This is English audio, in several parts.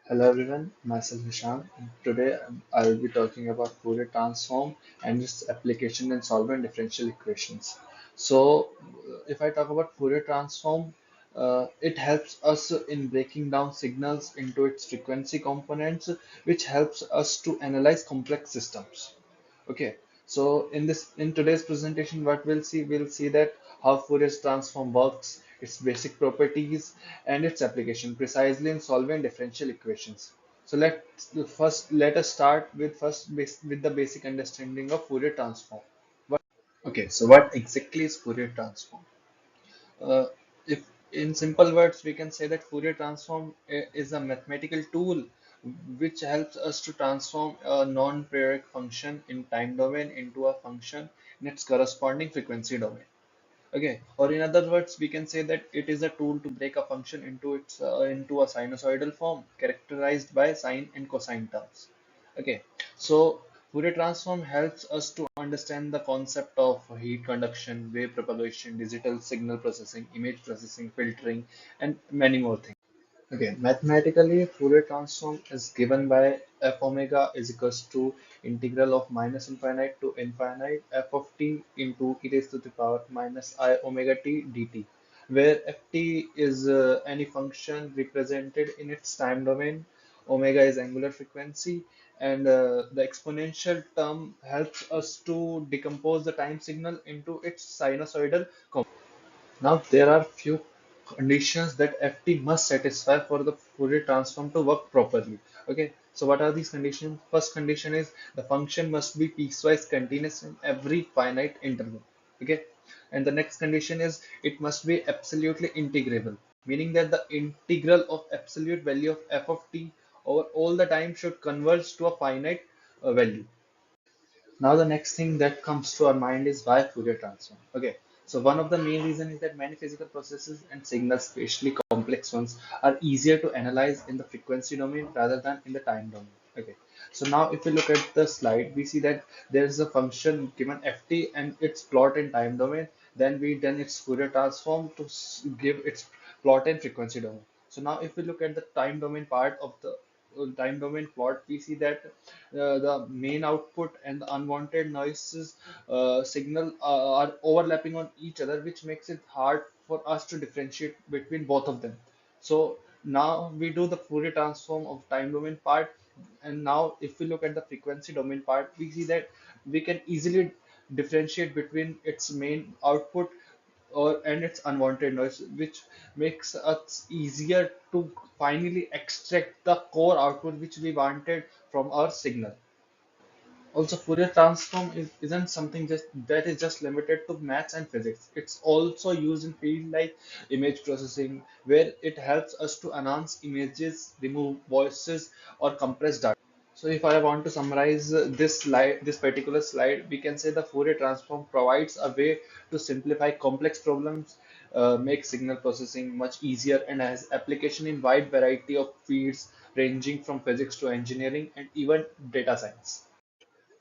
Hello everyone, myself Nishant. Today I will be talking about Fourier transform and its application in solving differential equations. If I talk about Fourier transform, it helps us in breaking down signals into its frequency components, which helps us to analyze complex systems. Okay, so in today's presentation, what we'll see that how Fourier transform works, its basic properties, and its application precisely in solving differential equations. So let us start with with the basic understanding of Fourier transform. Okay, so what exactly is Fourier transform? Uh, if in simple words, we can say that Fourier transform is a mathematical tool which helps us to transform a non-periodic function in time domain into a function in its corresponding frequency domain. Okay, or in other words, we can say that it is a tool to break a function into a sinusoidal form characterized by sine and cosine terms. Okay, so Fourier transform helps us to understand the concept of heat conduction, wave propagation, digital signal processing, image processing, filtering, and many more things. Okay, mathematically, Fourier transform is given by f omega is equals to integral of minus infinite to infinite f of t into e raised to the power minus I omega t dt, where ft is any function represented in its time domain, omega is angular frequency, and the exponential term helps us to decompose the time signal into its sinusoidal. Now there are few conditions that FT must satisfy for the Fourier transform to work properly. Okay, so what are these conditions? First condition is the function must be piecewise continuous in every finite interval. Okay, and the next condition is it must be absolutely integrable, meaning that the integral of absolute value of f of t over all the time should converge to a finite value. Now the next thing that comes to our mind is why Fourier transform. Okay, so one of the main reasons is that many physical processes and signals, especially complex ones, are easier to analyze in the frequency domain rather than in the time domain. Okay, so now if we look at the slide, we see that there is a function given ft and its plot in time domain. Then its Fourier transform to give its plot in frequency domain. So now if we look at the time domain part of the time domain plot, we see that the main output and the unwanted noises signal are overlapping on each other, which makes it hard for us to differentiate between both of them. So now we do the Fourier transform of time domain part, and now if we look at the frequency domain part, we see that we can easily differentiate between its main output or and its unwanted noise, which makes us easier to finally extract the core output which we wanted from our signal. Also, Fourier transform isn't something just that is just limited to maths and physics. It's also used in fields like image processing, where it helps us to enhance images, remove voices, or compress data. So if I want to summarize this particular slide, we can say the Fourier transform provides a way to simplify complex problems, make signal processing much easier, and has application in wide variety of fields ranging from physics to engineering and even data science.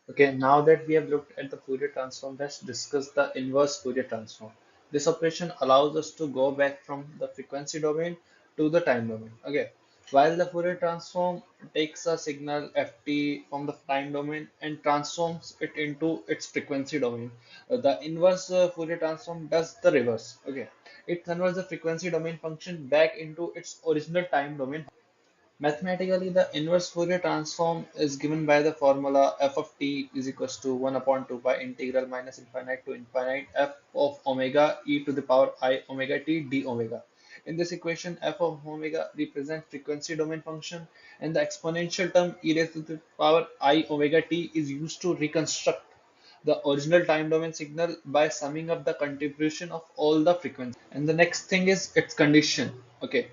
Okay, now that we have looked at the Fourier transform, let's discuss the inverse Fourier transform. This operation allows us to go back from the frequency domain to the time domain. Okay, while the Fourier transform takes a signal ft from the time domain and transforms it into its frequency domain, the inverse Fourier transform does the reverse. Okay, it converts the frequency domain function back into its original time domain. Mathematically, the inverse Fourier transform is given by the formula f of t is equals to 1 upon 2 pi integral minus infinite to infinite f of omega e to the power I omega t d omega. In this equation, f of omega represents frequency domain function, and the exponential term e raised to the power I omega t is used to reconstruct the original time domain signal by summing up the contribution of all the frequencies. And the next thing is its condition. Okay.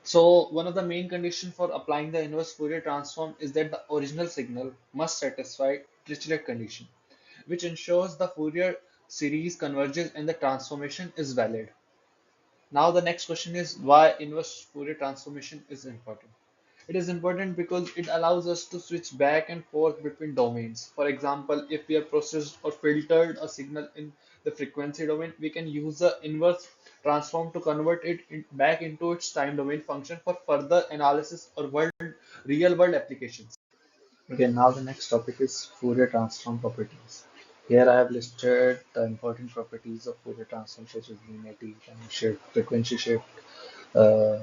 So one of the main conditions for applying the inverse Fourier transform is that the original signal must satisfy Dirichlet condition, which ensures the Fourier series converges and the transformation is valid. Now the next question is why inverse Fourier transformation is important. It is important because it allows us to switch back and forth between domains. For example, if we have processed or filtered a signal in the frequency domain, we can use the inverse transform to convert it back into its time domain function for further analysis or world real world applications. Okay, now the next topic is Fourier transform properties. Here I have listed the important properties of Fourier transform such as linearity, time shift, frequency shift, uh,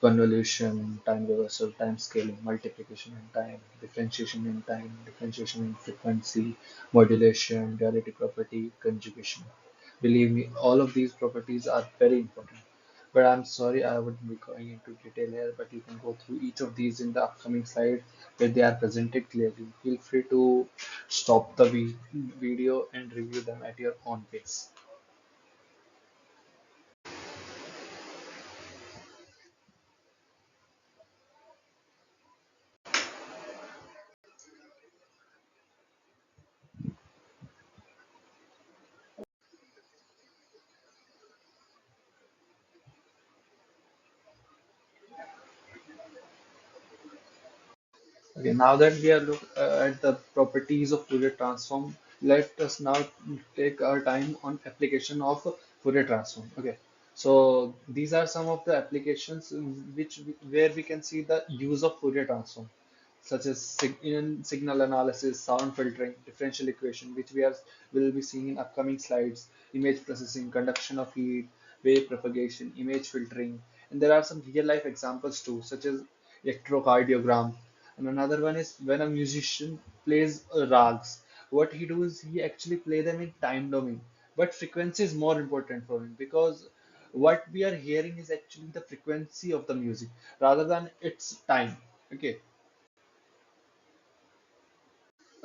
convolution, time reversal, time scaling, multiplication in time, differentiation in frequency, modulation, duality property, conjugation. Believe me, all of these properties are very important. But I'm sorry, I wouldn't be going into detail here, but you can go through each of these in the upcoming slide where they are presented clearly. Feel free to stop the video and review them at your own pace. Okay, now that we are look at the properties of Fourier transform, let us now take our time on application of Fourier transform. Okay, so these are some of the applications where we can see the use of Fourier transform, such as in signal analysis, sound filtering, differential equation, which will be seeing in upcoming slides, image processing, conduction of heat, wave propagation, image filtering, and there are some real life examples too, such as electrocardiogram. And another one is when a musician plays rags, what he does is he actually play them in time domain, but frequency is more important for him because what we are hearing is actually the frequency of the music rather than its time. Okay.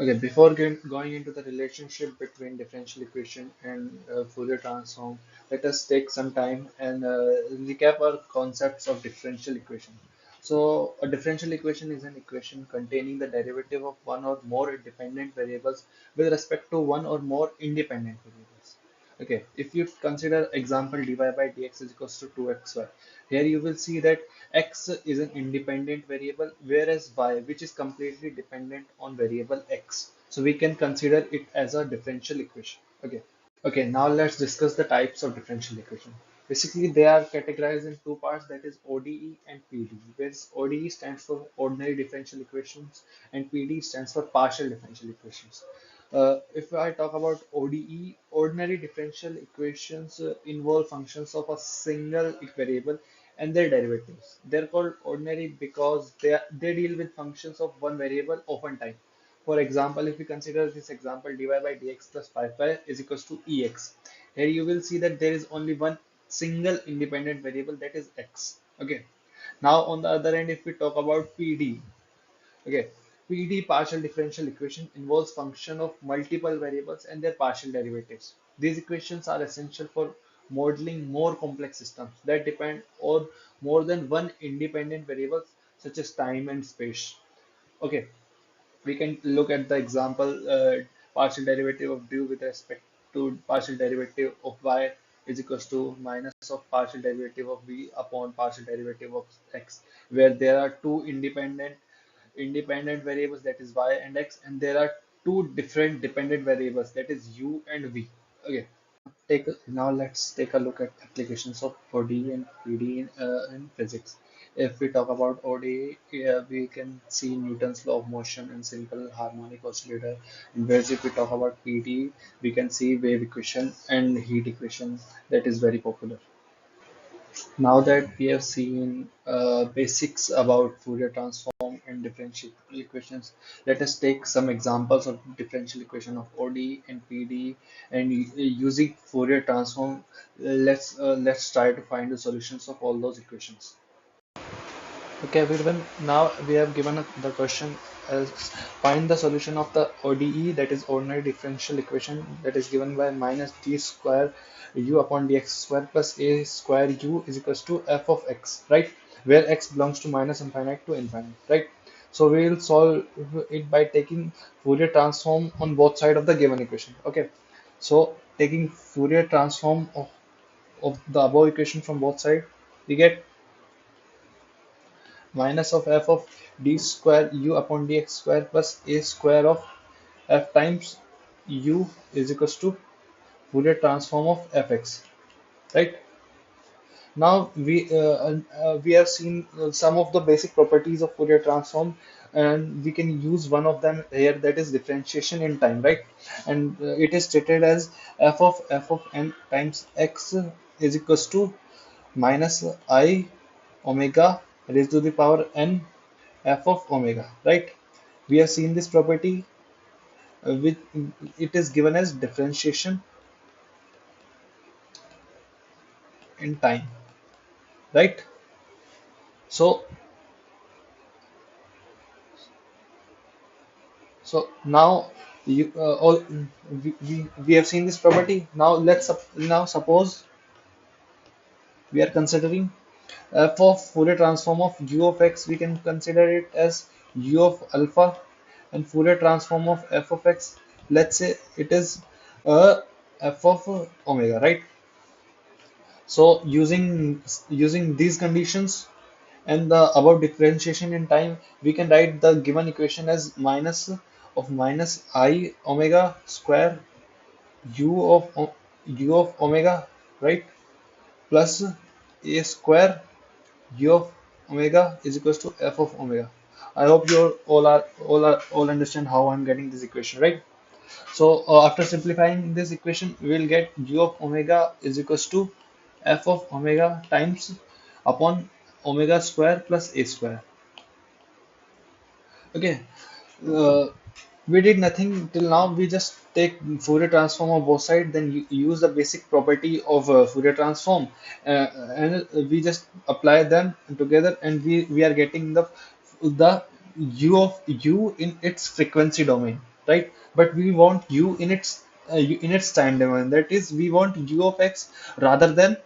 Okay, before going into the relationship between differential equation and Fourier transform, let us take some time and recap our concepts of differential equation. So, a differential equation is an equation containing the derivative of one or more dependent variables with respect to one or more independent variables. Okay, if you consider example dy by dx is equals to 2xy, here you will see that x is an independent variable, whereas y, which is completely dependent on variable x. So we can consider it as a differential equation. Okay. Okay, now let's discuss the types of differential equation. Basically, they are categorized in two parts, that is ODE and PD, where ODE stands for ordinary differential equations and PD stands for partial differential equations. If I talk about ODE, ordinary differential equations involve functions of a single variable and their derivatives. They're called ordinary because they deal with functions of one variable oftentimes. For example, if we consider this example, dy by dx plus 5y is equals to ex. Here you will see that there is only one single independent variable, that is x. Okay. Now on the other end, if we talk about PD, okay, PD partial differential equation involves function of multiple variables and their partial derivatives. These equations are essential for modeling more complex systems that depend on more than one independent variables such as time and space. Okay, we can look at the example partial derivative of du with respect to partial derivative of y is equals to minus of partial derivative of v upon partial derivative of x, where there are two independent variables, that is y and x, and there are two different dependent variables, that is u and v. Okay. Now let's take a look at applications of ODE and PD in physics. If we talk about ODE, we can see Newton's law of motion and simple harmonic oscillator. And whereas if we talk about PD, we can see wave equation and heat equation, that is very popular. Now that we have seen basics about Fourier transform and differential equations, let us take some examples of differential equation of ODE and PD, and using Fourier transform, let's try to find the solutions of all those equations. Okay, everyone. Now we have given the question as find the solution of the ODE, that is ordinary differential equation, that is given by minus d square u upon dx square plus a square u is equals to f of x, right? Where x belongs to minus infinite to infinite, right? So we will solve it by taking Fourier transform on both sides of the given equation. Okay. So taking Fourier transform of the above equation from both sides, we get minus of f of d square u upon dx square plus a square of f times u is equals to Fourier transform of fx, right? Now we have seen some of the basic properties of Fourier transform, and we can use one of them here, that is differentiation in time, right? And it is stated as f of n times x is equals to minus I omega raised to the power n f of omega, right? We have seen this property with it is given as differentiation in time, right? So now we have seen this property. Now now suppose we are considering for Fourier transform of u of x, we can consider it as u of alpha, and Fourier transform of f of x, let's say it is f of omega, right? So using these conditions and the above differentiation in time, we can write the given equation as minus I omega square u of omega, right? Plus a square u of omega is equals to f of omega. I hope you all understand how I'm getting this equation, right? So after simplifying this equation, we will get u of omega is equals to f of omega times upon omega square plus a square. Okay, uh, we did nothing till now. We just take Fourier transform of both sides, then use the basic property of Fourier transform, and we just apply them together, and we are getting the u in its frequency domain, right? But we want u in its time domain. That is, we want u of x rather than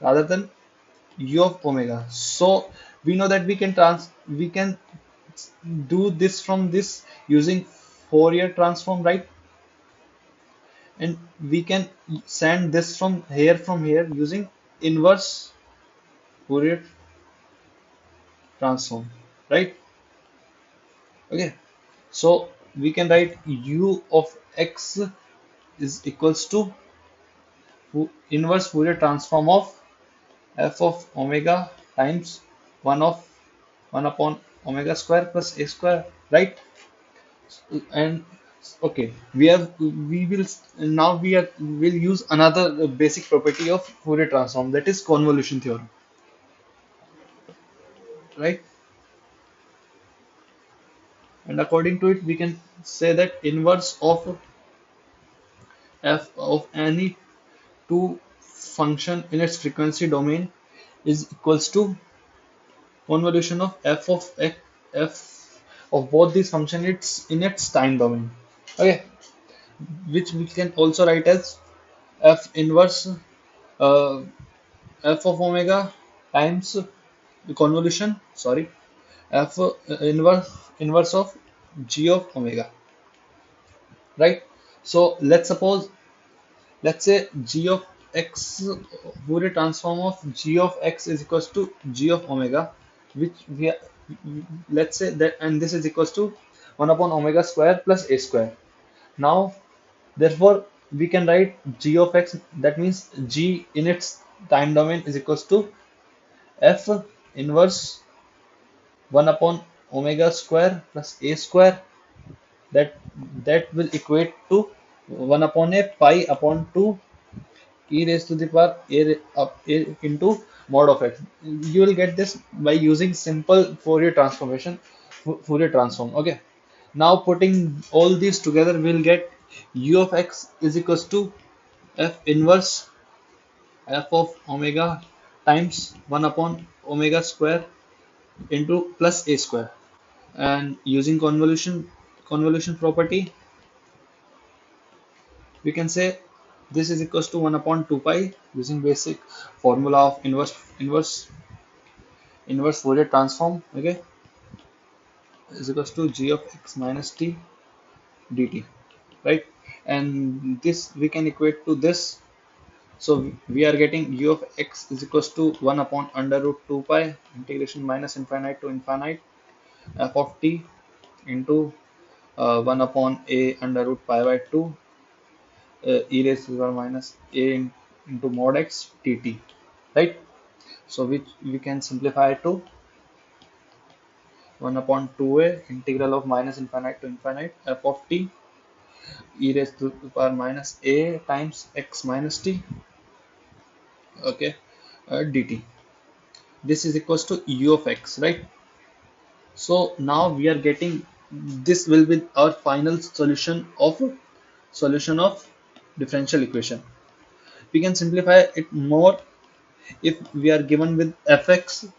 rather than u of omega. So we know that we can do this from this using Fourier transform, right? And we can send this from here using inverse Fourier transform, right? Okay, so we can write u of x is equals to inverse Fourier transform of f of omega times 1 of 1 upon omega square plus a square, right? And okay, we will now will use another basic property of Fourier transform, that is convolution theorem, right? And according to it, we can say that inverse of f of any two function in its frequency domain is equals to convolution of f of both these function its in its time domain. Okay, which we can also write as f inverse uh, f of omega times the convolution, sorry, f inverse of g of omega, right? So let's say g of x, Fourier transform of g of x is equals to g of omega, which let's say that, and this is equals to 1 upon omega square plus a square. Now therefore we can write g of x, that means g in its time domain is equals to f inverse 1 upon omega square plus a square, that that will equate to 1 upon a pi upon 2 e raised to the power a into mod of x. You will get this by using simple Fourier transformation, Fourier transform. Okay. Now putting all these together, we'll get u of x is equals to f inverse f of omega times 1 upon omega square into plus a square. And using convolution property, we can say this is equals to 1 upon 2 pi, using basic formula of inverse Fourier transform, okay, is equals to g of x minus t dt, right? And this we can equate to this. So we are getting u of x is equals to 1 upon under root 2 pi integration minus infinite to infinite f of t into 1 upon a under root pi by 2 e raised to the power minus a into mod x dt. right? So which we can simplify to 1 upon 2a integral of minus infinite to infinite f of t e raised to the power minus a times x minus t, okay, dt. This is equals to u of x, right? So now we are getting, this will be our final solution of differential equation. We can simplify it more if we are given with fx,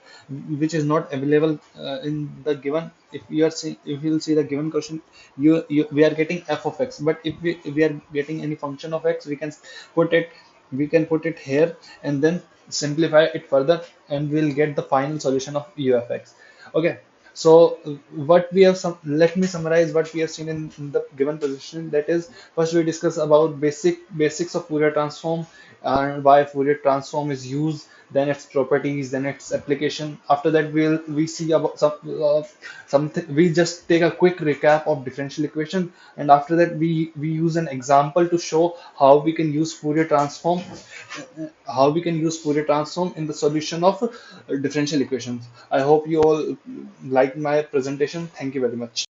which is not available in the given. If you'll see the given question, we are getting f of x, but if we are getting any function of x, put it put it here and then simplify it further, and we'll get the final solution of u of x. Okay. So what we have some let me summarize what we have seen in the given position. That is, first we discuss about basics of Fourier transform and why Fourier transform is used, then its properties, then its application. After that, we see about something. We just take a quick recap of differential equation, and after that, we use an example to show how we can use Fourier transform in the solution of differential equations. I hope you all liked my presentation. Thank you very much.